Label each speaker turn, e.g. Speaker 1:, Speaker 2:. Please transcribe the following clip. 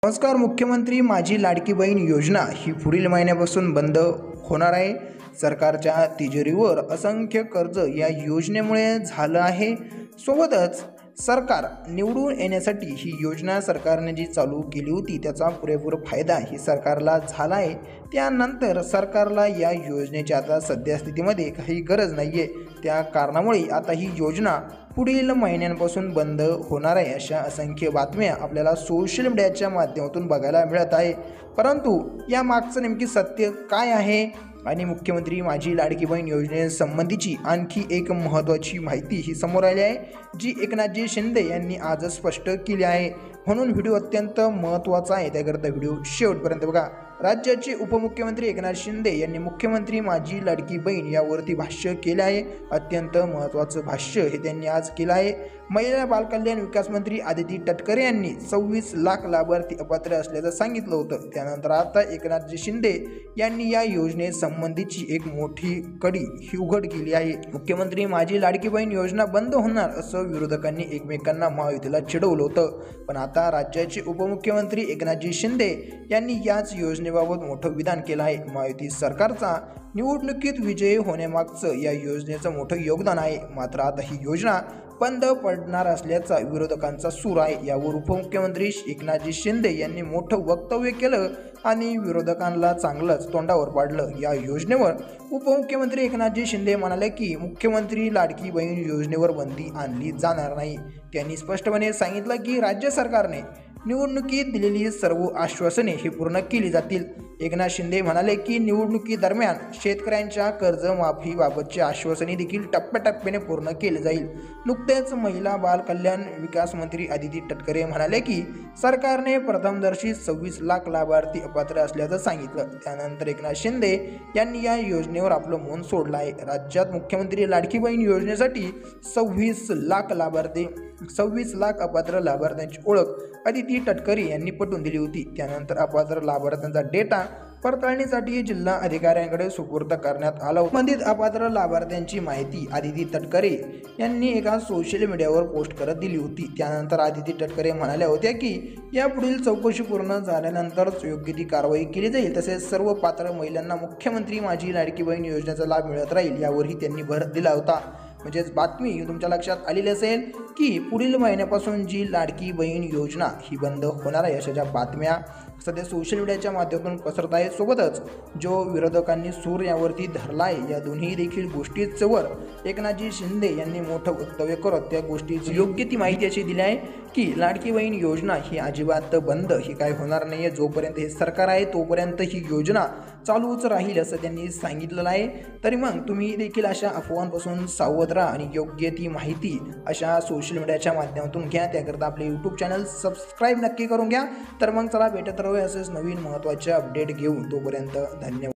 Speaker 1: नमस्कार. मुख्यमंत्री माझी लाडकी बहीण योजना ही पुढील महिन्यापासून बंद होणार आहे. सरकारच्या तिजोरीवर असंख्य कर्ज या योजनेमुळे झालं आहे. सोबतच सरकार निवडून येण्यासाठी ही योजना सरकारने जी चालू केली होती त्याचा पुरेपूर फायदा ही सरकारला झाला आहे. त्यानंतर सरकारला या योजनेची आता सध्या स्थितीमध्ये काही गरज नाही आहे. त्या कारणामुळे आता ही योजना पुढील महिन्यांपासून बंद होणार आहे अशा असंख्य बातम्या आपल्याला सोशल मीडियाच्या माध्यमातून बघायला मिळत आहे. परंतु या मागचं नेमकी सत्य काय आहे आणि मुख्यमंत्री माझी लाडकी बहीण योजनेसंबंधीची आणखी एक महत्त्वाची माहिती ही समोर आली आहे, जी एकनाथजी शिंदे यांनी आज स्पष्ट केली आहे. म्हणून व्हिडिओ अत्यंत महत्त्वाचा आहे, त्याकरता व्हिडिओ शेवटपर्यंत बघा. राज्याचे उपमुख्यमंत्री एकनाथ शिंदे यांनी मुख्यमंत्री माझी लाडकी बहीण यावरती भाष्य केले आहे. अत्यंत महत्त्वाचं भाष्य हे त्यांनी आज केलं आहे. महिला बालकल्याण विकास मंत्री आदिती तटकरे यांनी 26 लाख लाभार्थी अपात्र असल्याचं सांगितलं होतं. त्यानंतर आता एकनाथजी शिंदे यांनी या योजनेसंबंधीची एक मोठी कडी ही उघड केली आहे. मुख्यमंत्री माझी लाडकी बहीण योजना बंद होणार असं विरोधकांनी एकमेकांना महायुतीला चिडवलं होतं. पण आता राज्याचे उपमुख्यमंत्री एकनाथजी शिंदे यांनी याच योजनेबाबत मोठं विधान केलं आहे. महायुती सरकारचा निवडणुकीत विजयी होण्यामागचं या योजनेचं मोठं योगदान आहे. मात्र आता ही योजना बंद पडणार असल्याचा विरोधकांचा सूर आहे. यावर उपमुख्यमंत्री एकनाथजी शिंदे यांनी मोठं वक्तव्य केलं आणि विरोधकांना चांगलंच तोंडावर पाडलं. या योजनेवर उपमुख्यमंत्री एकनाथजी शिंदे म्हणाले की मुख्यमंत्री लाडकी बहीण योजनेवर बंदी आणली जाणार नाही. त्यांनी स्पष्टपणे सांगितलं की राज्य सरकारने निवडणुकीत दिलेली सर्व आश्वासने ही पूर्ण केली जातील. एकनाथ शिंदे म्हणाले की निवडणुकीदरम्यान शेतकऱ्यांच्या कर्जमाफीबाबतची आश्वासने देखील टप्प्याटप्प्याने पूर्ण केली जाईल. नुकतेच महिला बाल कल्याण विकास मंत्री आदिती तटकरे म्हणाले की सरकारने प्रथमदर्शी 26 लाख लाभार्थी अपात्र असल्याचं सांगितलं. त्यानंतर एकनाथ शिंदे यांनी या योजनेवर आपलं मौन सोडलं आहे. राज्यात मुख्यमंत्री लाडकी बहीण योजनेसाठी 26 लाख अपात्र लाभार्थ्यांची ओळख आदिती तटकरे यांनी पटवून दिली होती. त्यानंतर अपात्र लाभार्थ्यांचा डेटा पडताळणीसाठी जिल्हा अधिकाऱ्यांकडे सुपूर्द करण्यात आला. संबंधित अपात्र लाभार्थ्यांची माहिती आदिती तटकरे यांनी एका सोशल मीडियावर पोस्ट करत दिली होती. त्यानंतर आदिती तटकरे म्हणाल्या होत्या की यापुढील चौकशी पूर्ण झाल्यानंतरच योग्य ती कारवाई केली जाईल. तसेच सर्व पात्र महिलांना मुख्यमंत्री माझी लाडकी बहीण योजनेचा लाभ मिळत राहील यावरही त्यांनी भर दिला होता. म्हणजेच बातमी तुमच्या लक्षात आलेली असेल की पुढील महिन्यापासून जी लाडकी बहीण योजना ही बंद होणार आहे अशा ज्या बातम्या सध्या सोशल मीडियाच्या माध्यमातून पसरत आहे. सोबतच जो विरोधकांनी सूर यावरती धरला आहे, या दोन्ही देखील गोष्टींवर एकनाथजी शिंदे यांनी मोठं वक्तव्य करत त्या गोष्टीची योग्य ती माहिती अशी दिली आहे की लाडकी बहीण योजना ही अजिबात बंद ही काय होणार नाही आहे. जोपर्यंत हे सरकार आहे तोपर्यंत ही योजना चालूच राहील असं त्यांनी सांगितलेलं आहे. तरी मग तुम्ही देखील अशा अफवांपासून सावध राहा आणि योग्य ती माहिती अशा सोशल मीडियाच्या माध्यमातून घ्या. त्याकरता आपले यूट्यूब चॅनल सबस्क्राईब नक्की करून घ्या. तर मग चला भेटत राहूया असेच नवीन महत्त्वाचे अपडेट घेऊन. तोपर्यंत धन्यवाद.